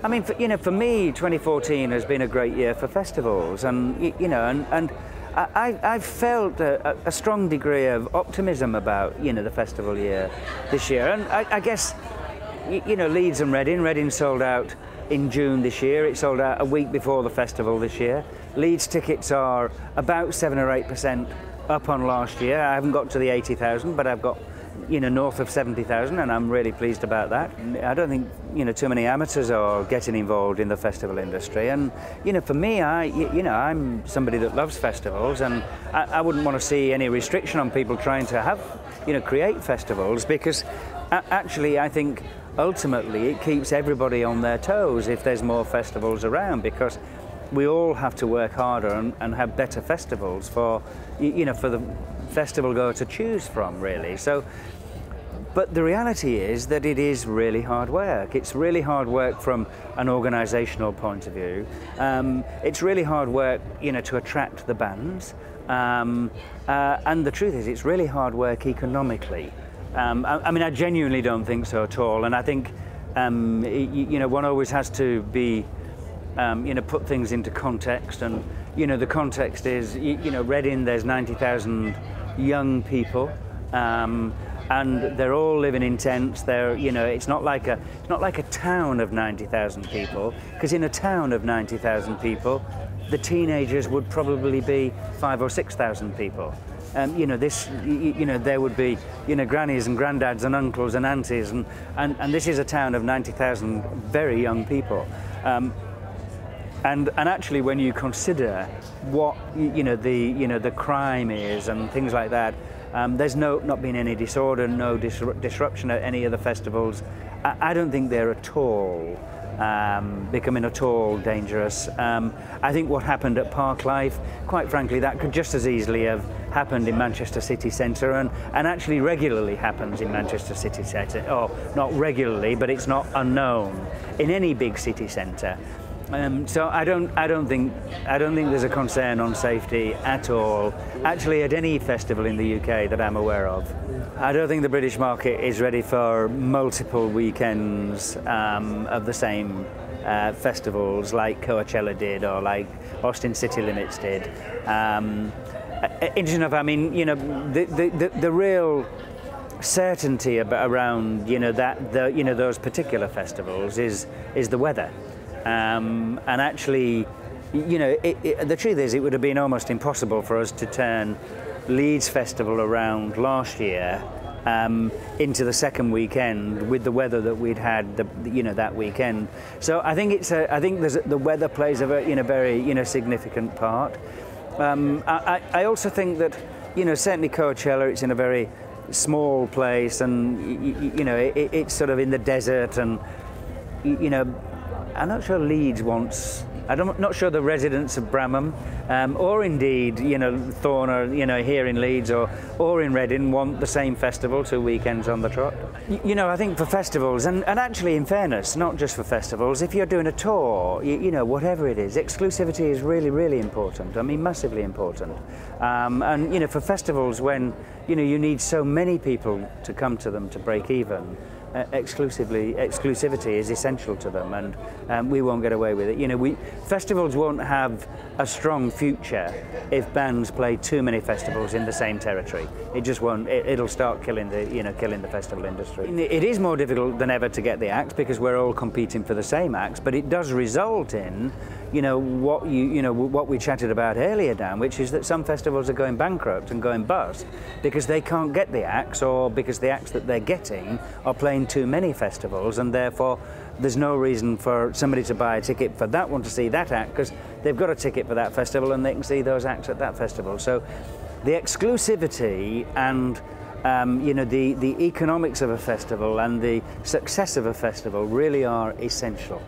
I mean, for me, 2014 has been a great year for festivals, and I've felt a strong degree of optimism about the festival year this year, and I guess Leeds and Reading sold out in June this year. It sold out a week before the festival this year. Leeds tickets are about 7 or 8% up on last year. I haven't got to the 80,000, but I've got north of 70,000, and I'm really pleased about that. I don't think too many amateurs are getting involved in the festival industry, and for me, I'm somebody that loves festivals, and I wouldn't want to see any restriction on people trying to have create festivals, because actually I think ultimately it keeps everybody on their toes if there's more festivals around, because we all have to work harder and have better festivals for for the festival goer to choose from, really. So, but the reality is that it is really hard work. It's really hard work from an organisational point of view. It's really hard work, to attract the bands. And the truth is, it's really hard work economically. I mean, I genuinely don't think so at all. And I think, one always has to be, put things into context. And, the context is, Reading, there's 90,000 young people. And they're all living in tents. They're, it's not like a town of 90,000 people, because in a town of 90,000 people, the teenagers would probably be 5,000 or 6,000 people. There would be, grannies and granddads and uncles and aunties, and this is a town of 90,000 very young people. And actually, when you consider what the crime is and things like that, there's not been any disorder, no disruption at any of the festivals. I don't think they're at all becoming at all dangerous. I think what happened at Parklife, quite frankly, that could just as easily have happened in Manchester city centre, and actually regularly happens in Manchester city centre. Or not regularly, but it's not unknown in any big city centre. So I don't think there's a concern on safety at all, actually, at any festival in the UK that I'm aware of. I don't think the British market is ready for multiple weekends of the same festivals like Coachella did, or like Austin City Limits did. Interesting enough, I mean, the real certainty around those particular festivals is the weather. And actually, the truth is, it would have been almost impossible for us to turn Leeds Festival around last year into the second weekend with the weather that we'd had, that weekend. So I think the weather plays a very significant part. I also think that certainly Coachella, it's in a very small place, and it's sort of in the desert, and I'm not sure Leeds wants. I'm not sure the residents of Bramham, or indeed, Thorn, or here in Leeds, or in Reading, want the same festival 2 weekends on the trot. I think for festivals, and actually, in fairness, not just for festivals, if you're doing a tour, whatever it is, exclusivity is really, really important. I mean, massively important. And for festivals, when you need so many people to come to them to break even. Exclusivity is essential to them, and we won't get away with it. Festivals won't have a strong future if bands play too many festivals in the same territory. It just won't. It'll start killing the festival industry. It is more difficult than ever to get the acts, because we're all competing for the same acts, but it does result in what we chatted about earlier, Dan, which is that some festivals are going bankrupt and going bust because they can't get the acts, or because the acts that they're getting are playing too many festivals, and therefore there's no reason for somebody to buy a ticket for that one to see that act, because they've got a ticket for that festival and they can see those acts at that festival. So the exclusivity and the economics of a festival and the success of a festival really are essential.